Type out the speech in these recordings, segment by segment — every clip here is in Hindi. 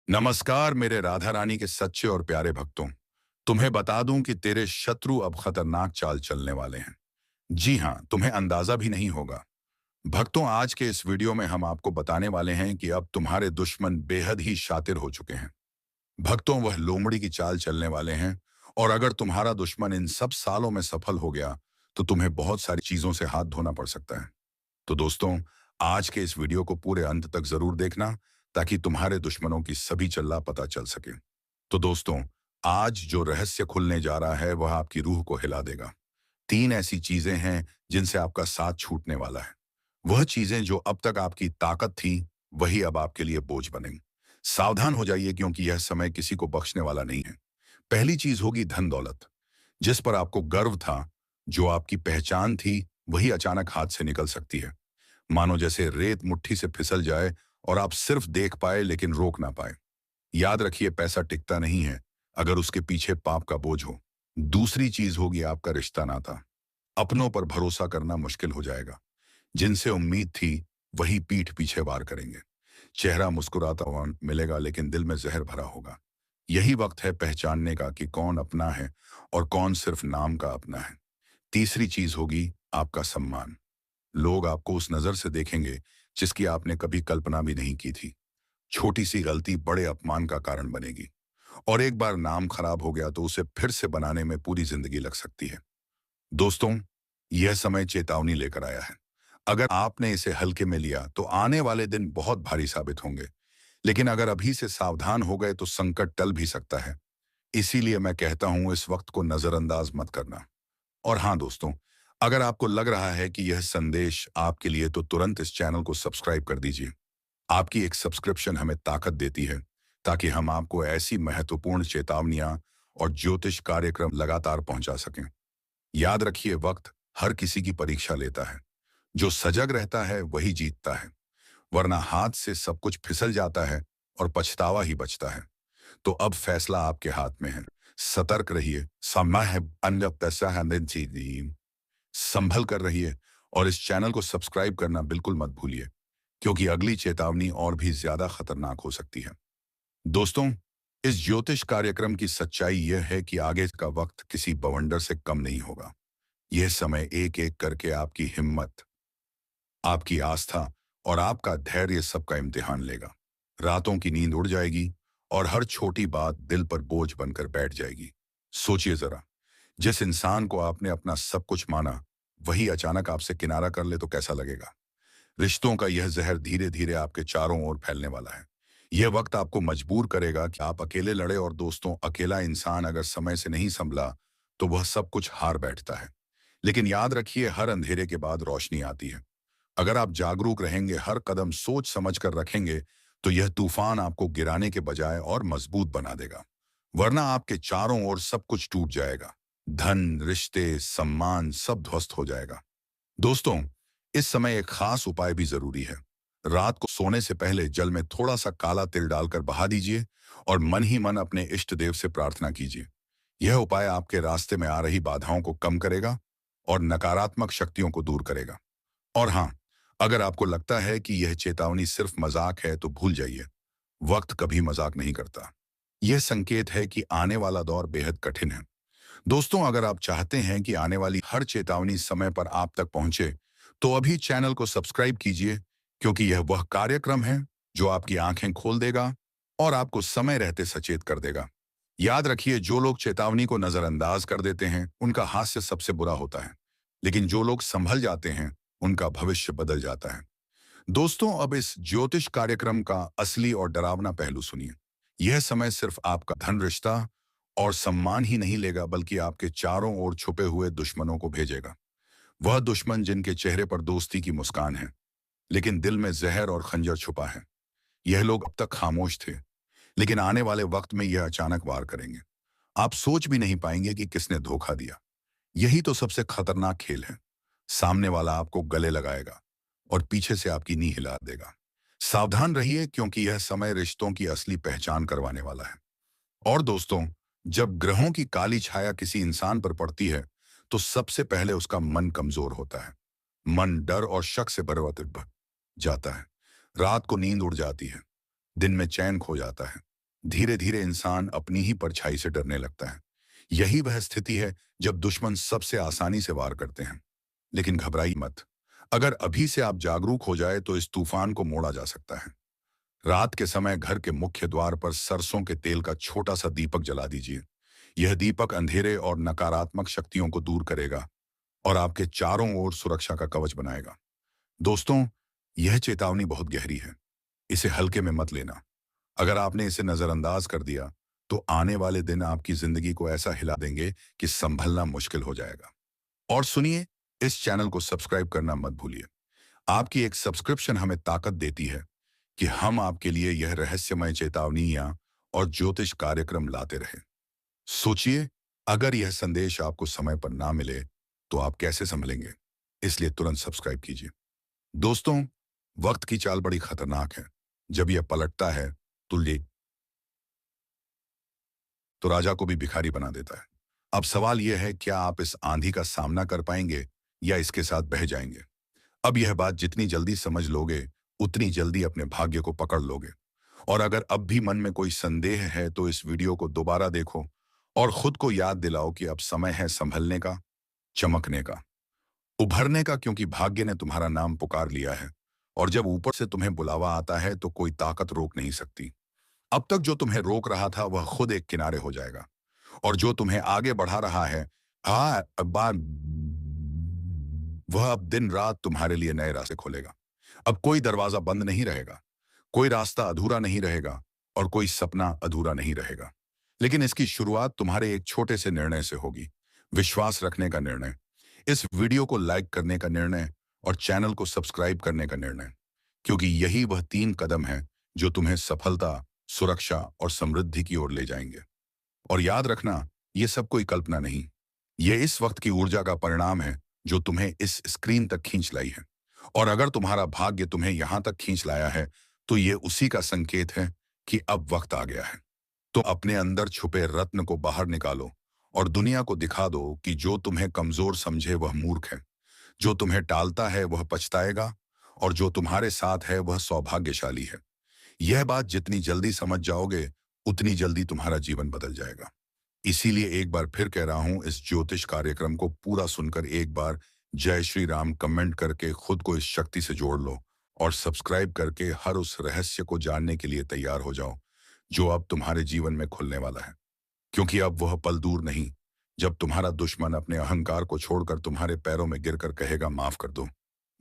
नमस्कार मेरे राधा रानी के सच्चे और प्यारे भक्तों। तुम्हें बता दूं कि तेरे शत्रु अब खतरनाक चाल चलने वाले हैं। जी हां, तुम्हें अंदाजा भी नहीं होगा। भक्तों, आज के इस वीडियो में हम आपको बताने वाले हैं कि अब तुम्हारे दुश्मन बेहद ही शातिर हो चुके हैं। भक्तों, वह लोमड़ी की चाल चलने वाले हैं। और अगर तुम्हारा दुश्मन इन सब सालों में सफल हो गया तो तुम्हें बहुत सारी चीजों से हाथ धोना पड़ सकता है। तो दोस्तों, आज के इस वीडियो को पूरे अंत तक जरूर देखना ताकि तुम्हारे दुश्मनों की सभी चल्ला पता चल सके। तो दोस्तों, आज जो रहस्य खुलने जा रहा है वह आपकी रूह को हिला देगा। 3 ऐसी चीजें हैं जिनसे आपका साथ छूटने वाला है। वह चीजें जो अब तक आपकी ताकत थी, वही अब आपके लिए बोझ बनेंगी। सावधान हो जाइए क्योंकि यह समय किसी को बख्शने वाला नहीं है। पहली चीज होगी धन दौलत। जिस पर आपको गर्व था, जो आपकी पहचान थी, वही अचानक हाथ से निकल सकती है। मानो जैसे रेत मुट्ठी से फिसल जाए और आप सिर्फ देख पाए लेकिन रोक ना पाए। याद रखिए, पैसा टिकता नहीं है अगर उसके पीछे पाप का बोझ हो। दूसरी चीज होगी आपका रिश्ता नाता। अपनों पर भरोसा करना मुश्किल हो जाएगा। जिनसे उम्मीद थी, वही पीठ पीछे वार करेंगे। चेहरा मुस्कुराता हुआ मिलेगा लेकिन दिल में जहर भरा होगा। यही वक्त है पहचानने का कि कौन अपना है और कौन सिर्फ नाम का अपना है। तीसरी चीज होगी आपका सम्मान। लोग आपको उस नजर से देखेंगे जिसकी आपने कभी कल्पना भी नहीं की थी। छोटी सी गलती बड़े अपमान का कारण बनेगी। और एक बार नाम खराब हो गया तो उसे फिर से बनाने में पूरी जिंदगी लग सकती है। दोस्तों, यह समय चेतावनी लेकर आया है। अगर आपने इसे हल्के में लिया तो आने वाले दिन बहुत भारी साबित होंगे। लेकिन अगर अभी से सावधान हो गए तो संकट टल भी सकता है। इसीलिए मैं कहता हूं, इस वक्त को नजरअंदाज मत करना। और हाँ दोस्तों, अगर आपको लग रहा है कि यह संदेश आपके लिए तो तुरंत इस चैनल को सब्सक्राइब कर दीजिए। आपकी एक सब्सक्रिप्शन हमें ताकत देती है ताकि हम आपको ऐसी महत्वपूर्ण चेतावनियां और ज्योतिष कार्यक्रम लगातार पहुंचा सकें। याद रखिए, वक्त हर किसी की परीक्षा लेता है। जो सजग रहता है वही जीतता है, वरना हाथ से सब कुछ फिसल जाता है और पछतावा ही बचता है। तो अब फैसला आपके हाथ में है। सतर्क रहिए, समय है अन्य पैसा है नहीं चीज़। संभल कर रहिए और इस चैनल को सब्सक्राइब करना बिल्कुल मत भूलिए, क्योंकि अगली चेतावनी और भी ज्यादा खतरनाक हो सकती है। दोस्तों, इस ज्योतिष कार्यक्रम की सच्चाई यह है कि आगे का वक्त किसी बवंडर से कम नहीं होगा। यह समय एक एक करके आपकी हिम्मत, आपकी आस्था और आपका धैर्य सबका इम्तिहान लेगा। रातों की नींद उड़ जाएगी और हर छोटी बात दिल पर बोझ बनकर बैठ जाएगी। सोचिए जरा, जिस इंसान को आपने अपना सब कुछ माना, वही अचानक आपसे किनारा कर ले तो कैसा लगेगा। रिश्तों का यह जहर धीरे धीरे आपके चारों ओर फैलने वाला है। यह वक्त आपको मजबूर करेगा कि आप अकेले लड़े। और दोस्तों, अकेला इंसान अगर समय से नहीं संभला तो वह सब कुछ हार बैठता है। लेकिन याद रखिए, हर अंधेरे के बाद रोशनी आती है। अगर आप जागरूक रहेंगे, हर कदम सोच समझ कर रखेंगे, तो यह तूफान आपको गिराने के बजाय और मजबूत बना देगा। वरना आपके चारों ओर सब कुछ टूट जाएगा। धन, रिश्ते, सम्मान सब ध्वस्त हो जाएगा। दोस्तों, इस समय एक खास उपाय भी जरूरी है। रात को सोने से पहले जल में थोड़ा सा काला तिल डालकर बहा दीजिए और मन ही मन अपने इष्ट देव से प्रार्थना कीजिए। यह उपाय आपके रास्ते में आ रही बाधाओं को कम करेगा और नकारात्मक शक्तियों को दूर करेगा। और हाँ, अगर आपको लगता है कि यह चेतावनी सिर्फ मजाक है तो भूल जाइए। वक्त कभी मजाक नहीं करता। यह संकेत है कि आने वाला दौर बेहद कठिन है। दोस्तों, अगर आप चाहते हैं कि आने वाली हर चेतावनी समय पर आप तक पहुंचे, तो अभी चैनल को सब्सक्राइब कीजिए, क्योंकि यह वह कार्यक्रम है जो आपकी आंखें खोल देगा और आपको समय रहते सचेत कर देगा। याद रखिए, जो लोग चेतावनी को नजरअंदाज कर देते हैं, उनका हास्य सबसे बुरा होता है। लेकिन जो लोग संभल जाते हैं, उनका भविष्य बदल जाता है। दोस्तों, अब इस ज्योतिष कार्यक्रम का असली और डरावना पहलू सुनिए। यह समय सिर्फ आपका धन, रिश्ता और सम्मान ही नहीं लेगा, बल्कि आपके चारों ओर छुपे हुए दुश्मनों को भेजेगा। वह दुश्मन जिनके चेहरे पर दोस्ती की मुस्कान है, लेकिन दिल में जहर और खंजर छुपा है। यह लोग अब तक खामोश थे, लेकिन आने वाले वक्त में यह अचानक वार करेंगे। आप सोच भी नहीं पाएंगे कि किसने धोखा दिया। यही तो सबसे खतरनाक खेल है। सामने वाला आपको गले लगाएगा और पीछे से आपकी नींद हिला देगा। सावधान रहिए, क्योंकि यह समय रिश्तों की असली पहचान करवाने वाला है। और दोस्तों, जब ग्रहों की काली छाया किसी इंसान पर पड़ती है, तो सबसे पहले उसका मन कमजोर होता है। मन डर और शक से भर जाता है। रात को नींद उड़ जाती है, दिन में चैन खो जाता है। धीरे धीरे इंसान अपनी ही परछाई से डरने लगता है। यही वह स्थिति है जब दुश्मन सबसे आसानी से वार करते हैं। लेकिन घबराइए मत। अगर अभी से आप जागरूक हो जाए तो इस तूफान को मोड़ा जा सकता है। रात के समय घर के मुख्य द्वार पर सरसों के तेल का छोटा सा दीपक जला दीजिए। यह दीपक अंधेरे और नकारात्मक शक्तियों को दूर करेगा और आपके चारों ओर सुरक्षा का कवच बनाएगा। दोस्तों, यह चेतावनी बहुत गहरी है। इसे हल्के में मत लेना। अगर आपने इसे नजरअंदाज कर दिया तो आने वाले दिन आपकी जिंदगी को ऐसा हिला देंगे कि संभलना मुश्किल हो जाएगा। और सुनिए, इस चैनल को सब्सक्राइब करना मत भूलिए। आपकी एक सब्सक्रिप्शन हमें ताकत देती है कि हम आपके लिए यह रहस्यमय चेतावनियां और ज्योतिष कार्यक्रम लाते रहें। सोचिए, अगर यह संदेश आपको समय पर ना मिले तो आप कैसे संभलेंगे? इसलिए तुरंत सब्सक्राइब कीजिए। दोस्तों, वक्त की चाल बड़ी खतरनाक है। जब यह पलटता है तो राजा को भी भिखारी बना देता है। अब सवाल यह है, क्या आप इस आंधी का सामना कर पाएंगे या इसके साथ बह जाएंगे? अब यह बात जितनी जल्दी समझ लोगे उतनी जल्दी अपने भाग्य को पकड़ लोगे। और अगर अब भी मन में कोई संदेह है तो इस वीडियो को दोबारा देखो और खुद को याद दिलाओ कि अब समय है संभलने का, चमकने का, उभरने का, क्योंकि भाग्य ने तुम्हारा नाम पुकार लिया है। और जब ऊपर से तुम्हें बुलावा आता है तो कोई ताकत रोक नहीं सकती। अब तक जो तुम्हें रोक रहा था वह खुद एक किनारे हो जाएगा, और जो तुम्हें आगे बढ़ा रहा है, हाँ, वह अब दिन रात तुम्हारे लिए नए रास्ते खोलेगा। अब कोई दरवाजा बंद नहीं रहेगा, कोई रास्ता अधूरा नहीं रहेगा और कोई सपना अधूरा नहीं रहेगा। लेकिन इसकी शुरुआत तुम्हारे एक छोटे से निर्णय से होगी। विश्वास रखने का निर्णय, इस वीडियो को लाइक करने का निर्णय और चैनल को सब्सक्राइब करने का निर्णय। क्योंकि यही वह 3 कदम है जो तुम्हें सफलता, सुरक्षा और समृद्धि की ओर ले जाएंगे। और याद रखना, ये सब कोई कल्पना नहीं, ये इस वक्त की ऊर्जा का परिणाम है जो तुम्हें इस स्क्रीन तक खींच लाई है। और अगर तुम्हारा भाग्य तुम्हें यहां तक खींच लाया है तो ये उसी का संकेत है कि अब वक्त आ गया है। तो अपने अंदर छुपे रत्न को बाहर निकालो और दुनिया को दिखा दो कि जो तुम्हें कमजोर समझे वह मूर्ख है, जो तुम्हें टालता है वह पछताएगा, और जो तुम्हारे साथ है वह सौभाग्यशाली है। यह बात जितनी जल्दी समझ जाओगे उतनी जल्दी तुम्हारा जीवन बदल जाएगा। इसीलिए एक बार फिर कह रहा हूं, इस ज्योतिष कार्यक्रम को पूरा सुनकर एक बार जय श्री राम कमेंट करके खुद को इस शक्ति से जोड़ लो और सब्सक्राइब करके हर उस रहस्य को जानने के लिए तैयार हो जाओ जो अब तुम्हारे जीवन में खुलने वाला है। क्योंकि अब वह पल दूर नहीं जब तुम्हारा दुश्मन अपने अहंकार को छोड़कर तुम्हारे पैरों में गिरकर कहेगा, माफ कर दो,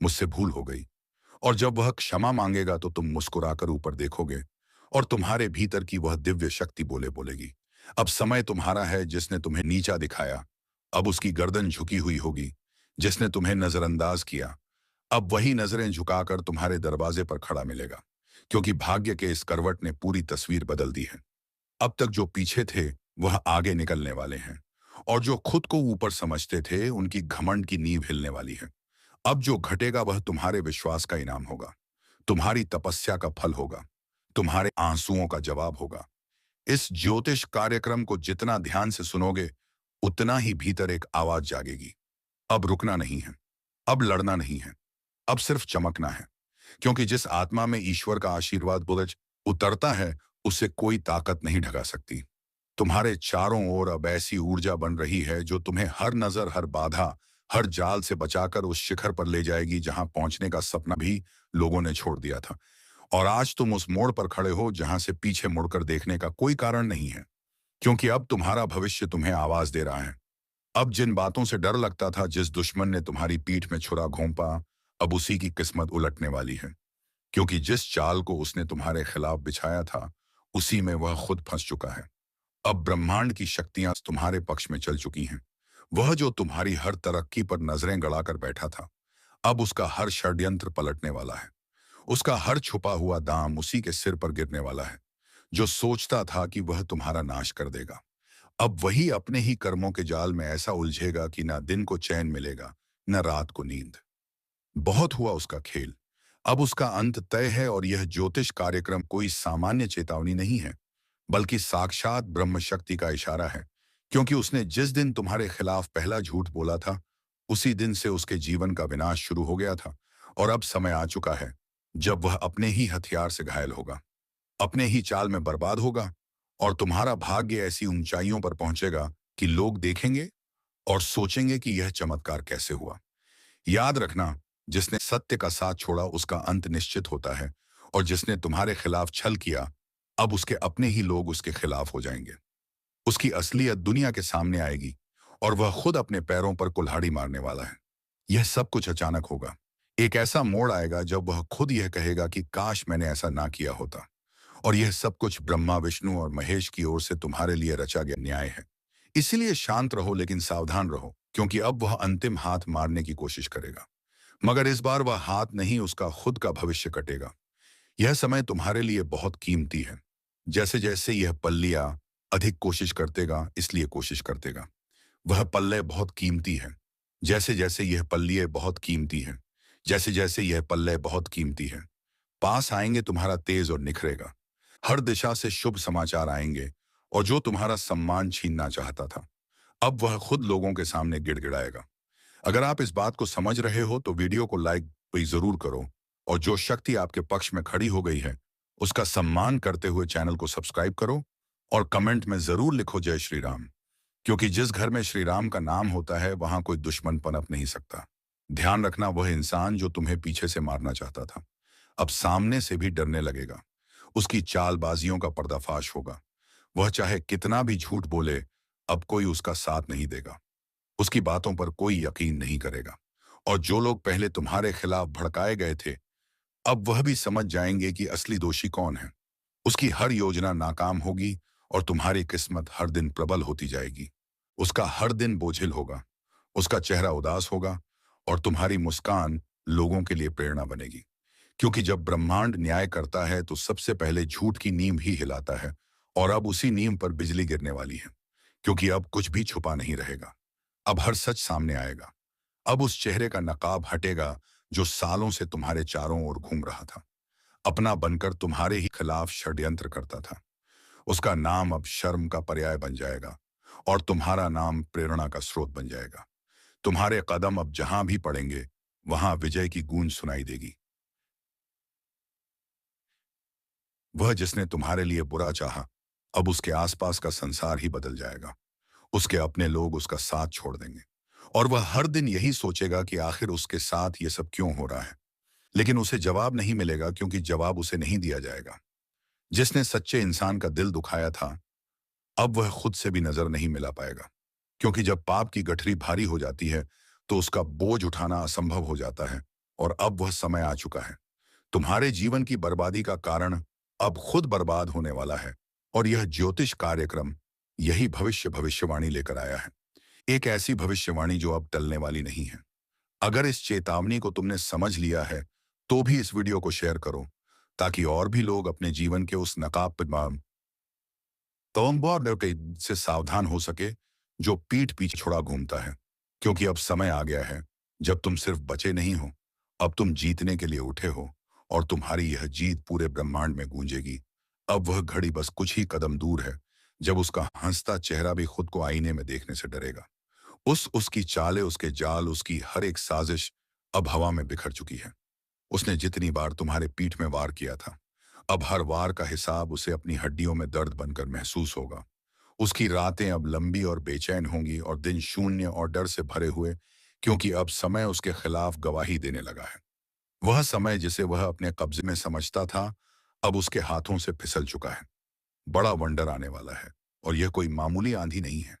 मुझसे भूल हो गई। और जब वह क्षमा मांगेगा तो तुम मुस्कुराकर ऊपर देखोगे और तुम्हारे भीतर की वह दिव्य शक्ति बोलेगी, अब समय तुम्हारा है। जिसने तुम्हें नीचा दिखाया अब उसकी गर्दन झुकी हुई होगी। जिसने तुम्हें नजरअंदाज किया अब वही नजरें झुकाकर तुम्हारे दरवाजे पर खड़ा मिलेगा। क्योंकि भाग्य के इस करवट ने पूरी तस्वीर बदल दी है। अब तक जो पीछे थे वह आगे निकलने वाले हैं, और जो खुद को ऊपर समझते थे उनकी घमंड की नींव हिलने वाली है। अब जो घटेगा वह तुम्हारे विश्वास का इनाम होगा, तुम्हारी तपस्या का फल होगा, तुम्हारे आंसुओं का जवाब होगा। इस ज्योतिष कार्यक्रम को जितना ध्यान से सुनोगे उतना ही भीतर एक आवाज जागेगी। अब रुकना नहीं है, अब लड़ना नहीं है, अब सिर्फ चमकना है। क्योंकि जिस आत्मा में ईश्वर का आशीर्वाद बुलज उतरता है उसे कोई ताकत नहीं ढका सकती। तुम्हारे चारों ओर अब ऐसी ऊर्जा बन रही है जो तुम्हें हर नजर, हर बाधा, हर जाल से बचाकर उस शिखर पर ले जाएगी जहां पहुंचने का सपना भी लोगों ने छोड़ दिया था। और आज तुम उस मोड़ पर खड़े हो जहां से पीछे मुड़कर देखने का कोई कारण नहीं है। क्योंकि अब तुम्हारा भविष्य तुम्हें आवाज दे रहा है। अब जिन बातों से डर लगता था, जिस दुश्मन ने तुम्हारी पीठ में छुरा घोंपा, अब उसी की किस्मत उलटने वाली है। क्योंकि जिस चाल को उसने तुम्हारे खिलाफ बिछाया था उसी में वह खुद फंस चुका है। अब ब्रह्मांड की शक्तियां तुम्हारे पक्ष में चल चुकी हैं। वह जो तुम्हारी हर तरक्की पर नजरें गड़ाकर बैठा था, अब उसका हर षड्यंत्र पलटने वाला है। उसका हर छुपा हुआ दाम उसी के सिर पर गिरने वाला है। जो सोचता था कि वह तुम्हारा नाश कर देगा, अब वही अपने ही कर्मों के जाल में ऐसा उलझेगा कि ना दिन को चैन मिलेगा, न रात को नींद। बहुत हुआ उसका खेल, अब उसका अंत तय है। और यह ज्योतिष कार्यक्रम कोई सामान्य चेतावनी नहीं है, बल्कि साक्षात ब्रह्म शक्ति का इशारा है। क्योंकि उसने जिस दिन तुम्हारे खिलाफ पहला झूठ बोला था उसी दिन से उसके जीवन का विनाश शुरू हो गया था। और अब समय आ चुका है जब वह अपने ही हथियार से घायल होगा, अपने ही चाल में बर्बाद होगा और तुम्हारा भाग्य ऐसी ऊंचाइयों पर पहुंचेगा कि लोग देखेंगे और सोचेंगे कि यह चमत्कार कैसे हुआ। याद रखना, जिसने सत्य का साथ छोड़ा उसका अंत निश्चित होता है, और जिसने तुम्हारे खिलाफ छल किया, अब उसके अपने ही लोग उसके खिलाफ हो जाएंगे। उसकी असलियत दुनिया के सामने आएगी और वह खुद अपने पैरों पर कुल्हाड़ी मारने वाला है। यह सब कुछ अचानक होगा। एक ऐसा मोड़ आएगा जब वह खुद यह कहेगा कि काश मैंने ऐसा ना किया होता। और यह सब कुछ ब्रह्मा, विष्णु और महेश की ओर से तुम्हारे लिए रचा गया न्याय है। इसीलिए शांत रहो, लेकिन सावधान रहो, क्योंकि अब वह अंतिम हाथ मारने की कोशिश करेगा। मगर इस बार वह हाथ नहीं, उसका खुद का भविष्य कटेगा। यह समय तुम्हारे लिए बहुत कीमती है। जैसे जैसे यह पल्लिया अधिक कोशिश करतेगा, इसलिए कोशिश करतेगा, वह पल्ले बहुत कीमती है। जैसे जैसे यह पल्लिए बहुत कीमती है, जैसे जैसे यह पल्ले बहुत कीमती है, पास आएंगे तुम्हारा तेज और निखरेगा। हर दिशा से शुभ समाचार आएंगे, और जो तुम्हारा सम्मान छीनना चाहता था, अब वह खुद लोगों के सामने गिड़गिड़ाएगा। अगर आप इस बात को समझ रहे हो तो वीडियो को लाइक भी जरूर करो, और जो शक्ति आपके पक्ष में खड़ी हो गई है उसका सम्मान करते हुए चैनल को सब्सक्राइब करो, और कमेंट में जरूर लिखो जय श्री राम। क्योंकि जिस घर में श्री राम का नाम होता है वहां कोई दुश्मन पनप नहीं सकता। ध्यान रखना, वह इंसान जो तुम्हें पीछे से मारना चाहता था, अब सामने से भी डरने लगेगा। उसकी चालबाजियों का पर्दाफाश होगा। वह चाहे कितना भी झूठ बोले, अब कोई उसका साथ नहीं देगा। उसकी बातों पर कोई यकीन नहीं करेगा। और जो लोग पहले तुम्हारे खिलाफ भड़काए गए थे, अब वह भी समझ जाएंगे कि असली दोषी कौन है। उसकी हर योजना नाकाम होगी, और तुम्हारी किस्मत हर दिन प्रबल होती जाएगी। उसका हर दिन बोझिल होगा, उसका चेहरा उदास होगा, और तुम्हारी मुस्कान लोगों के लिए प्रेरणा बनेगी। क्योंकि जब ब्रह्मांड न्याय करता है तो सबसे पहले झूठ की नींव ही हिलाता है, और अब उसी नींव पर बिजली गिरने वाली है। क्योंकि अब कुछ भी छुपा नहीं रहेगा। अब हर सच सामने आएगा। अब उस चेहरे का नकाब हटेगा जो सालों से तुम्हारे चारों ओर घूम रहा था, अपना बनकर तुम्हारे ही खिलाफ षड्यंत्र करता था। उसका नाम अब शर्म का पर्याय बन जाएगा, और तुम्हारा नाम प्रेरणा का स्रोत बन जाएगा। तुम्हारे कदम अब जहां भी पड़ेंगे वहां विजय की गूंज सुनाई देगी। वह जिसने तुम्हारे लिए बुरा चाहा, अब उसके आसपास का संसार ही बदल जाएगा। उसके अपने लोग उसका साथ छोड़ देंगे, और वह हर दिन यही सोचेगा कि आखिर उसके साथ ये सब क्यों हो रहा है। लेकिन उसे जवाब नहीं मिलेगा, क्योंकि जवाब उसे नहीं दिया जाएगा। जिसने सच्चे इंसान का दिल दुखाया था, अब वह खुद से भी नजर नहीं मिला पाएगा। क्योंकि जब पाप की गठरी भारी हो जाती है तो उसका बोझ उठाना असंभव हो जाता है, और अब वह समय आ चुका है। तुम्हारे जीवन की बर्बादी का कारण अब खुद बर्बाद होने वाला है, और यह ज्योतिष कार्यक्रम यही भविष्यवाणी लेकर आया है। एक ऐसी भविष्यवाणी जो अब टलने वाली नहीं है। अगर इस चेतावनी को तुमने समझ लिया है तो भी इस वीडियो को शेयर करो, ताकि और भी लोग अपने जीवन के उस नकाब पर से सावधान हो सके जो पीठ पीछे छुड़ा घूमता है। क्योंकि अब समय आ गया है जब तुम सिर्फ बचे नहीं हो, अब तुम जीतने के लिए उठे हो, और तुम्हारी यह जीत पूरे ब्रह्मांड में गूंजेगी। अब वह घड़ी बस कुछ ही कदम दूर है जब उसका हंसता चेहरा भी खुद को आईने में देखने से डरेगा। उसकी चालें, उसके जाल, उसकी हर एक साजिश अब हवा में बिखर चुकी है। उसने जितनी बार तुम्हारे पीठ में वार किया था, अब हर वार का हिसाब उसे अपनी हड्डियों में दर्द बनकर महसूस होगा। उसकी रातें अब लंबी और बेचैन होंगी, और दिन शून्य और डर से भरे हुए, क्योंकि अब समय उसके खिलाफ गवाही देने लगा है। वह समय जिसे वह अपने कब्जे में समझता था, अब उसके हाथों से फिसल चुका है। बड़ा वंडर आने वाला है, और यह कोई मामूली आंधी नहीं है।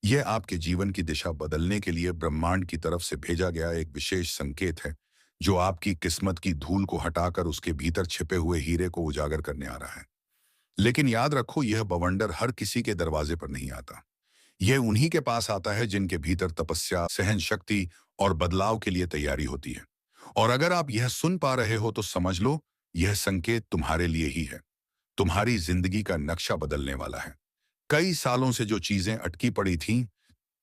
यह आपके जीवन की दिशा बदलने के लिए ब्रह्मांड की तरफ से भेजा गया एक विशेष संकेत है, जो आपकी किस्मत की धूल को हटाकर उसके भीतर छिपे हुए हीरे को उजागर करने आ रहा है। लेकिन याद रखो, यह बवंडर हर किसी के दरवाजे पर नहीं आता। यह उन्हीं के पास आता है जिनके भीतर तपस्या, सहन शक्ति और बदलाव के लिए तैयारी होती है। और अगर आप यह सुन पा रहे हो तो समझ लो, यह संकेत तुम्हारे लिए ही है। तुम्हारी जिंदगी का नक्शा बदलने वाला है। कई सालों से जो चीजें अटकी पड़ी थीं,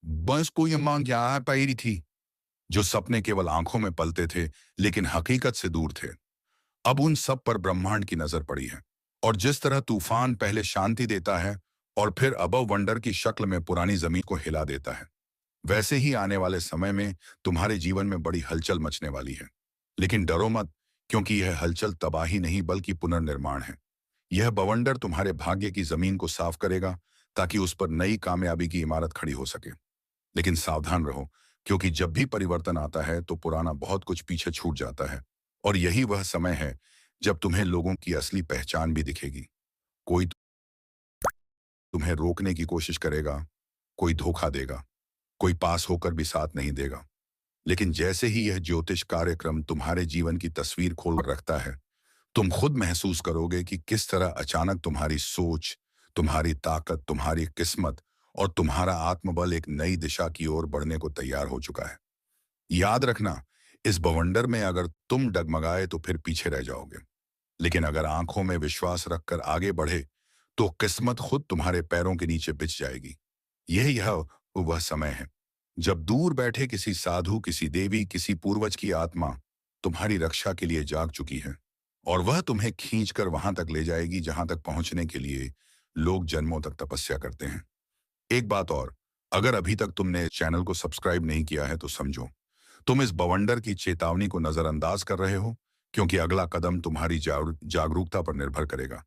बस कोई मांग क्या पाई थी। जो सपने केवल आंखों में पलते थे लेकिन हकीकत से दूर थे, अब उन सब पर ब्रह्मांड की नजर पड़ी है। और जिस तरह तूफान पहले शांति देता है और फिर अबव वंडर की शक्ल में पुरानी जमीन को हिला देता है, वैसे ही आने वाले समय में तुम्हारे जीवन में बड़ी हलचल मचने वाली है। लेकिन डरो मत, क्योंकि यह हलचल तबाही नहीं बल्कि पुनर्निर्माण है। यह बवंडर तुम्हारे भाग्य की जमीन को साफ करेगा ताकि उस पर नई कामयाबी की इमारत खड़ी हो सके। लेकिन सावधान रहो, क्योंकि जब भी परिवर्तन आता है तो पुराना बहुत कुछ पीछे छूट जाता है। और यही वह समय है जब तुम्हें लोगों की असली पहचान भी दिखेगी। कोई तुम्हें रोकने की कोशिश करेगा, कोई धोखा देगा, कोई पास होकर भी साथ नहीं देगा। लेकिन जैसे ही यह ज्योतिष कार्यक्रम तुम्हारे जीवन की तस्वीर खोल रखता है, तुम खुद महसूस करोगे कि किस तरह अचानक तुम्हारी सोच, तुम्हारी ताकत, तुम्हारी किस्मत और तुम्हारा आत्मबल एक नई दिशा की ओर बढ़ने को तैयार हो चुका है। याद रखना, इस बवंडर में अगर तुम डगमगाए तो फिर पीछे रह जाओगे। लेकिन अगर आंखों में विश्वास रखकर आगे बढ़े, तो किस्मत खुद तुम्हारे पैरों के नीचे बिछ जाएगी। यह वह समय है जब दूर बैठे किसी साधु, किसी देवी, किसी पूर्वज की आत्मा तुम्हारी रक्षा के लिए जाग चुकी है, और वह तुम्हें खींचकर वहां तक ले जाएगी जहां तक पहुंचने के लिए लोग जन्मों तक तपस्या करते हैं। एक बात और, अगर अभी तक तुमने चैनल को सब्सक्राइब नहीं किया है तो समझो, तुम इस बवंडर की चेतावनी को नजरअंदाज कर रहे हो, क्योंकि अगला कदम तुम्हारी जागरूकता पर निर्भर करेगा।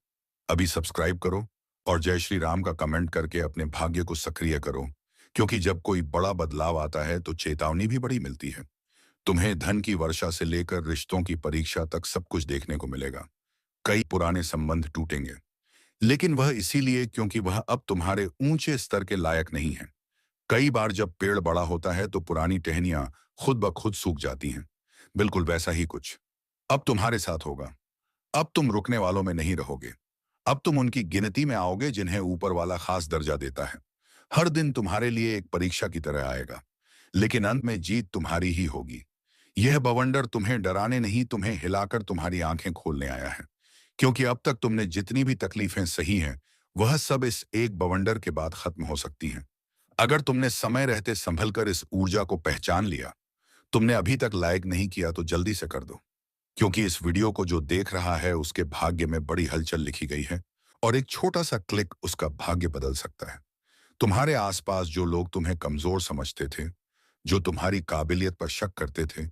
अभी सब्सक्राइब करो और जय श्री राम का कमेंट करके अपने भाग्य को सक्रिय करो, क्योंकि जब कोई बड़ा बदलाव आता है तो चेतावनी भी बड़ी मिलती है। तुम्हें धन की वर्षा से लेकर रिश्तों की परीक्षा तक सब कुछ देखने को मिलेगा। कई पुराने संबंध टूटेंगे, लेकिन वह इसीलिए क्योंकि वह अब तुम्हारे ऊंचे स्तर के लायक नहीं है। कई बार जब पेड़ बड़ा होता है तो पुरानी टहनियां खुद ब खुद सूख जाती हैं। बिल्कुल वैसा ही कुछ अब तुम्हारे साथ होगा। अब तुम रुकने वालों में नहीं रहोगे। अब तुम उनकी गिनती में आओगे जिन्हें ऊपर वाला खास दर्जा देता है। हर दिन तुम्हारे लिए एक परीक्षा की तरह आएगा, लेकिन अंत में जीत तुम्हारी ही होगी। यह बवंडर तुम्हें डराने नहीं, तुम्हें हिलाकर तुम्हारी आंखें खोलने आया है, क्योंकि अब तक तुमने जितनी भी तकलीफें सही हैं, वह सब इस एक बवंडर के बाद खत्म हो सकती हैं। अगर तुमने समय रहते संभल कर इस ऊर्जा को पहचान लिया, तुमने अभी तक लायक नहीं किया तो जल्दी से कर दो, क्योंकि इस वीडियो को जो देख रहा है उसके भाग्य में बड़ी हलचल लिखी गई है, और एक छोटा सा क्लिक उसका भाग्य बदल सकता है। तुम्हारे आसपास जो लोग तुम्हें कमजोर समझते थे, जो तुम्हारी काबिलियत पर शक करते थे,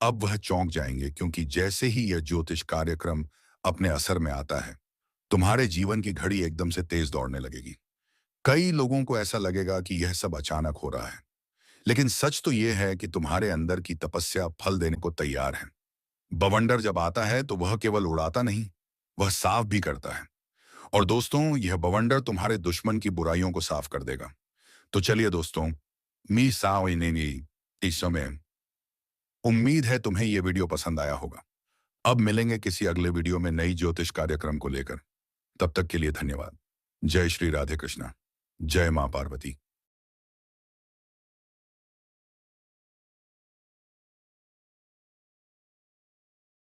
अब वह चौंक जाएंगे, क्योंकि जैसे ही यह ज्योतिष कार्यक्रम अपने असर में आता है, तुम्हारे जीवन की घड़ी एकदम से तेज दौड़ने लगेगी। कई लोगों को ऐसा लगेगा कि यह सब अचानक हो रहा है, लेकिन सच तो यह है कि तुम्हारे अंदर की तपस्या फल देने को तैयार है। बवंडर जब आता है तो वह केवल उड़ाता नहीं, वह साफ भी करता है। और दोस्तों, यह बवंडर तुम्हारे दुश्मन की बुराइयों को साफ कर देगा। तो चलिए दोस्तों, मी साओ इनेनी इस समय उम्मीद है तुम्हें यह वीडियो पसंद आया होगा। अब मिलेंगे किसी अगले वीडियो में नई ज्योतिष कार्यक्रम को लेकर। तब तक के लिए धन्यवाद। जय श्री राधे कृष्णा। जय मां पार्वती।